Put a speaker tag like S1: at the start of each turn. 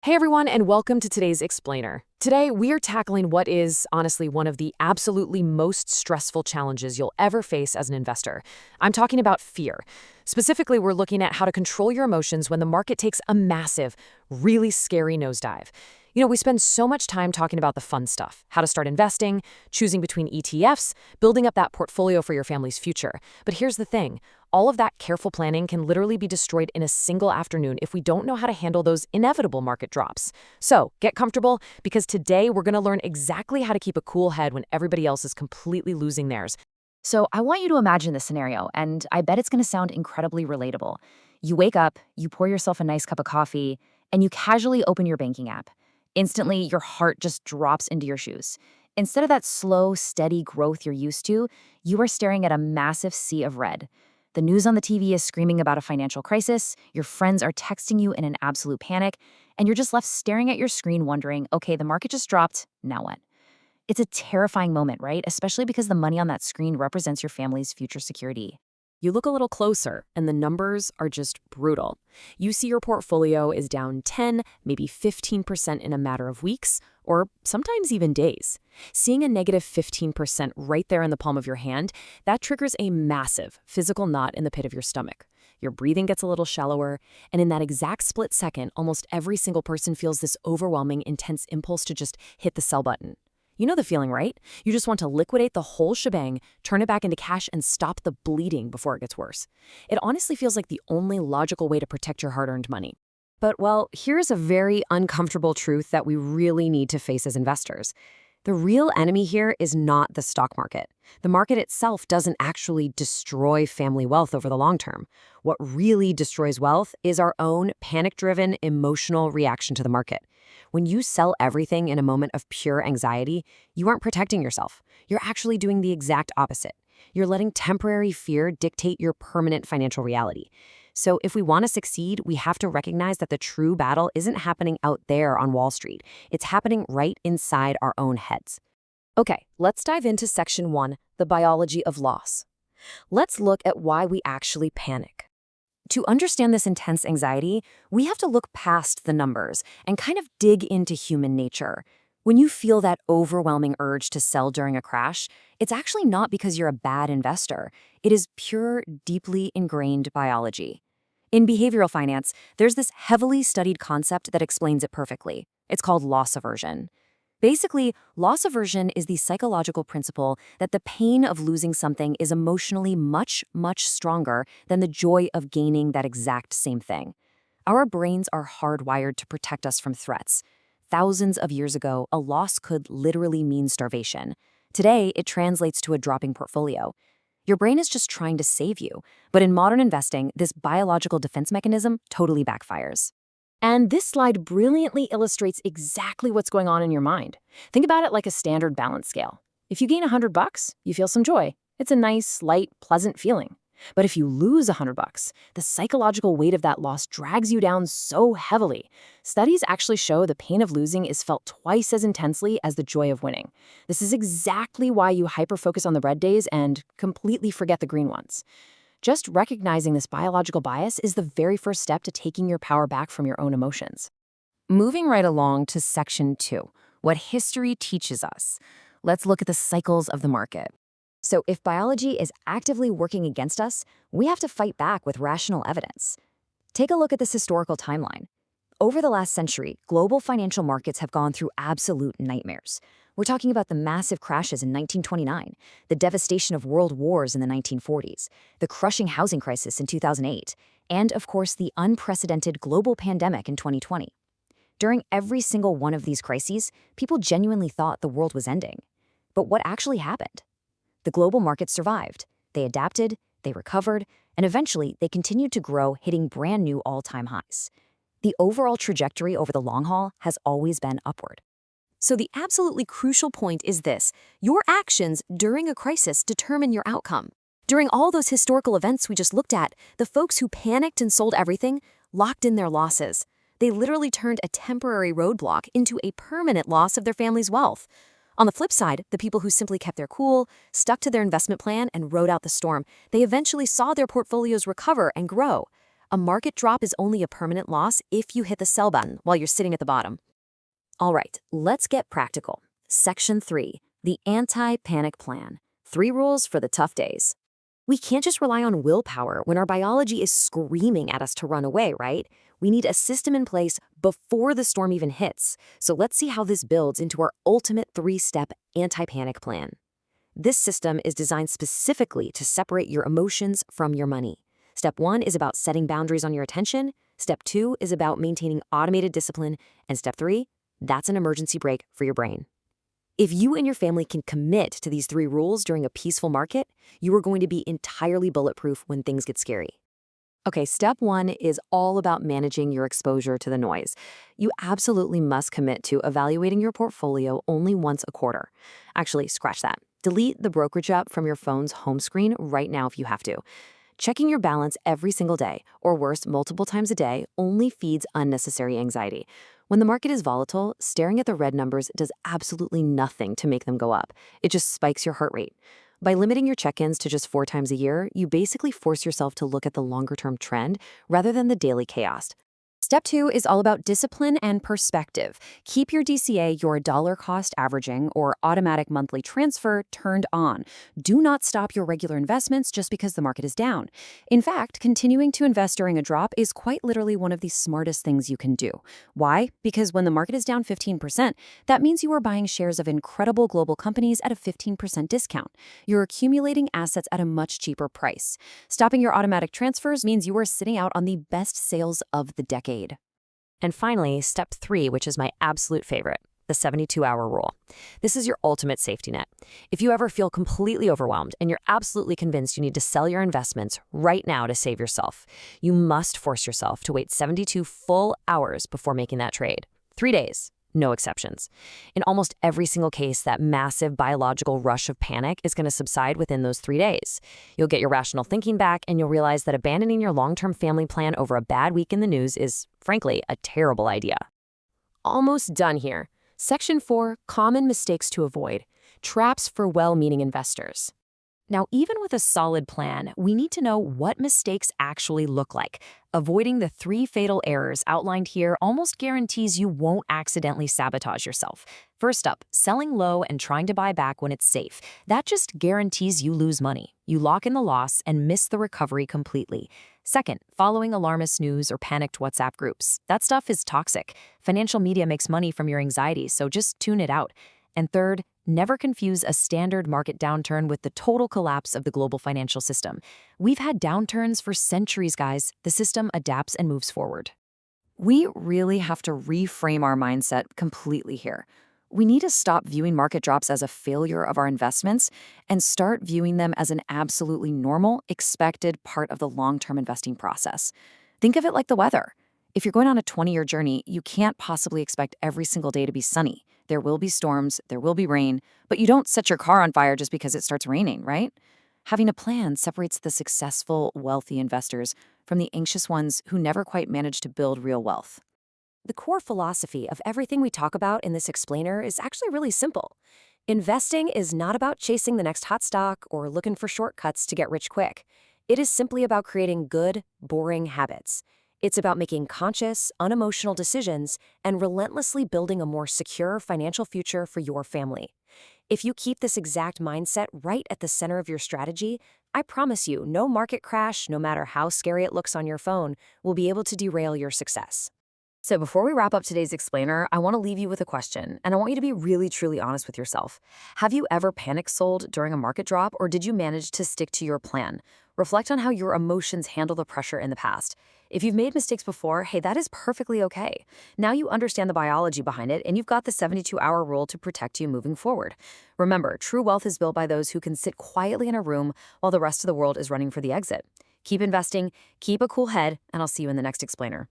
S1: Hey everyone, and welcome to today's Explainer. Today, we are tackling what is, honestly, one of the absolutely most stressful challenges you'll ever face as an investor. I'm talking about fear. Specifically, we're looking at how to control your emotions when the market takes a massive, really scary nosedive. We spend so much time talking about the fun stuff, how to start investing, choosing between ETFs, building up that portfolio for your family's future. But here's the thing. All of that careful planning can literally be destroyed in a single afternoon if we don't know how to handle those inevitable market drops. So, get comfortable, because today we're going to learn exactly how to keep a cool head when everybody else is completely losing theirs.
S2: So I want you to imagine this scenario, and I bet it's going to sound incredibly relatable. You wake up, you pour yourself a nice cup of coffee, and you casually open your banking app. Instantly, your heart just drops into your shoes. Instead of that slow, steady growth you're used to, you are staring at a massive sea of red. The news on the TV is screaming about a financial crisis, your friends are texting you in an absolute panic, and you're just left staring at your screen wondering, okay, the market just dropped, now what? It's a terrifying moment, right? Especially because the money on that screen represents your family's future security.
S1: You look a little closer, and the numbers are just brutal. You see your portfolio is down 10, maybe 15% in a matter of weeks, or sometimes even days. Seeing a negative 15% right there in the palm of your hand, that triggers a massive physical knot in the pit of your stomach. Your breathing gets a little shallower, and in that exact split second, almost every single person feels this overwhelming, intense impulse to just hit the sell button. You know the feeling, right? You just want to liquidate the whole shebang, turn it back into cash, and stop the bleeding before it gets worse. It honestly feels like the only logical way to protect your hard-earned money. But, well, here's a very uncomfortable truth that we really need to face as investors. The real enemy here is not the stock market. The market itself doesn't actually destroy family wealth over the long term. What really destroys wealth is our own panic-driven, emotional reaction to the market. When you sell everything in a moment of pure anxiety, you aren't protecting yourself. You're actually doing the exact opposite. You're letting temporary fear dictate your permanent financial reality. So if we want to succeed, we have to recognize that the true battle isn't happening out there on Wall Street. It's happening right inside our own heads. Okay, let's dive into Section 1, the biology of loss. Let's look at why we actually panic. To understand this intense anxiety, we have to look past the numbers and kind of dig into human nature. When you feel that overwhelming urge to sell during a crash, it's actually not because you're a bad investor. It is pure, deeply ingrained biology. In behavioral finance, there's this heavily studied concept that explains it perfectly. It's called loss aversion. Basically, loss aversion is the psychological principle that the pain of losing something is emotionally much, much stronger than the joy of gaining that exact same thing. Our brains are hardwired to protect us from threats. Thousands of years ago, a loss could literally mean starvation. Today, it translates to a dropping portfolio. Your brain is just trying to save you, but in modern investing, this biological defense mechanism totally backfires. And this slide brilliantly illustrates exactly what's going on in your mind. Think about it like a standard balance scale. If you gain $100, you feel some joy. It's a nice, light, pleasant feeling. But if you lose $100, the psychological weight of that loss drags you down so heavily. Studies actually show the pain of losing is felt twice as intensely as the joy of winning. This is exactly why you hyper-focus on the red days and completely forget the green ones. Just recognizing this biological bias is the very first step to taking your power back from your own emotions. Moving right along to Section 2, what history teaches us. Let's look at the cycles of the market. So if biology is actively working against us, we have to fight back with rational evidence. Take a look at this historical timeline. Over the last century, global financial markets have gone through absolute nightmares. We're talking about the massive crashes in 1929, the devastation of world wars in the 1940s, the crushing housing crisis in 2008, and, of course, the unprecedented global pandemic in 2020. During every single one of these crises, people genuinely thought the world was ending. But what actually happened? The global markets survived. They adapted, they recovered, and eventually they continued to grow, hitting brand new all-time highs. The overall trajectory over the long haul has always been upward. So the absolutely crucial point is this: your actions during a crisis determine your outcome. During all those historical events we just looked at, the folks who panicked and sold everything locked in their losses. They literally turned a temporary roadblock into a permanent loss of their family's wealth. On the flip side, the people who simply kept their cool, stuck to their investment plan, and rode out the storm, they eventually saw their portfolios recover and grow. A market drop is only a permanent loss if you hit the sell button while you're sitting at the bottom. All right, let's get practical. Section 3, the anti-panic plan. 3 rules for the tough days. We can't just rely on willpower when our biology is screaming at us to run away, right? We need a system in place before the storm even hits. So let's see how this builds into our ultimate 3-step anti-panic plan. This system is designed specifically to separate your emotions from your money. Step 1 is about setting boundaries on your attention. Step 2 is about maintaining automated discipline. And step 3, that's an emergency brake for your brain. If you and your family can commit to these 3 rules during a peaceful market, you are going to be entirely bulletproof when things get scary. Okay, step 1 is all about managing your exposure to the noise. You absolutely must commit to evaluating your portfolio only once a quarter. Actually, scratch that. Delete the brokerage app from your phone's home screen right now if you have to. Checking your balance every single day, or worse, multiple times a day, only feeds unnecessary anxiety. When the market is volatile, staring at the red numbers does absolutely nothing to make them go up. It just spikes your heart rate. By limiting your check-ins to just 4 times a year, you basically force yourself to look at the longer-term trend rather than the daily chaos. Step 2 is all about discipline and perspective. Keep your DCA, your dollar cost averaging, or automatic monthly transfer, turned on. Do not stop your regular investments just because the market is down. In fact, continuing to invest during a drop is quite literally one of the smartest things you can do. Why? Because when the market is down 15%, that means you are buying shares of incredible global companies at a 15% discount. You're accumulating assets at a much cheaper price. Stopping your automatic transfers means you are sitting out on the best sales of the decade. And finally, step 3, which is my absolute favorite, the 72-hour rule. This is your ultimate safety net. If you ever feel completely overwhelmed and you're absolutely convinced you need to sell your investments right now to save yourself, you must force yourself to wait 72 full hours before making that trade. 3 days. No exceptions. In almost every single case, that massive biological rush of panic is going to subside within those 3 days. You'll get your rational thinking back, and you'll realize that abandoning your long-term family plan over a bad week in the news is, frankly, a terrible idea. Almost done here. Section 4, common mistakes to avoid. Traps for well-meaning investors. Now, even with a solid plan, we need to know what mistakes actually look like. Avoiding the 3 fatal errors outlined here almost guarantees you won't accidentally sabotage yourself. First up, selling low and trying to buy back when it's safe. That just guarantees you lose money. You lock in the loss and miss the recovery completely. Second, following alarmist news or panicked WhatsApp groups. That stuff is toxic. Financial media makes money from your anxiety, so just tune it out. And third, never confuse a standard market downturn with the total collapse of the global financial system. We've had downturns for centuries, guys. The system adapts and moves forward. We really have to reframe our mindset completely here. We need to stop viewing market drops as a failure of our investments and start viewing them as an absolutely normal, expected part of the long-term investing process. Think of it like the weather. If you're going on a 20-year journey, you can't possibly expect every single day to be sunny. There will be storms, there will be rain, but you don't set your car on fire just because it starts raining, right? Having a plan separates the successful, wealthy investors from the anxious ones who never quite manage to build real wealth. The core philosophy of everything we talk about in this explainer is actually really simple. Investing is not about chasing the next hot stock or looking for shortcuts to get rich quick. It is simply about creating good, boring habits. It's about making conscious, unemotional decisions and relentlessly building a more secure financial future for your family. If you keep this exact mindset right at the center of your strategy, I promise you no market crash, no matter how scary it looks on your phone, will be able to derail your success. So before we wrap up today's explainer, I want to leave you with a question, and I want you to be really, truly honest with yourself. Have you ever panic sold during a market drop, or did you manage to stick to your plan? Reflect on how your emotions handle the pressure in the past. If you've made mistakes before, hey, that is perfectly okay. Now you understand the biology behind it, and you've got the 72-hour rule to protect you moving forward. Remember, true wealth is built by those who can sit quietly in a room while the rest of the world is running for the exit. Keep investing, keep a cool head, and I'll see you in the next explainer.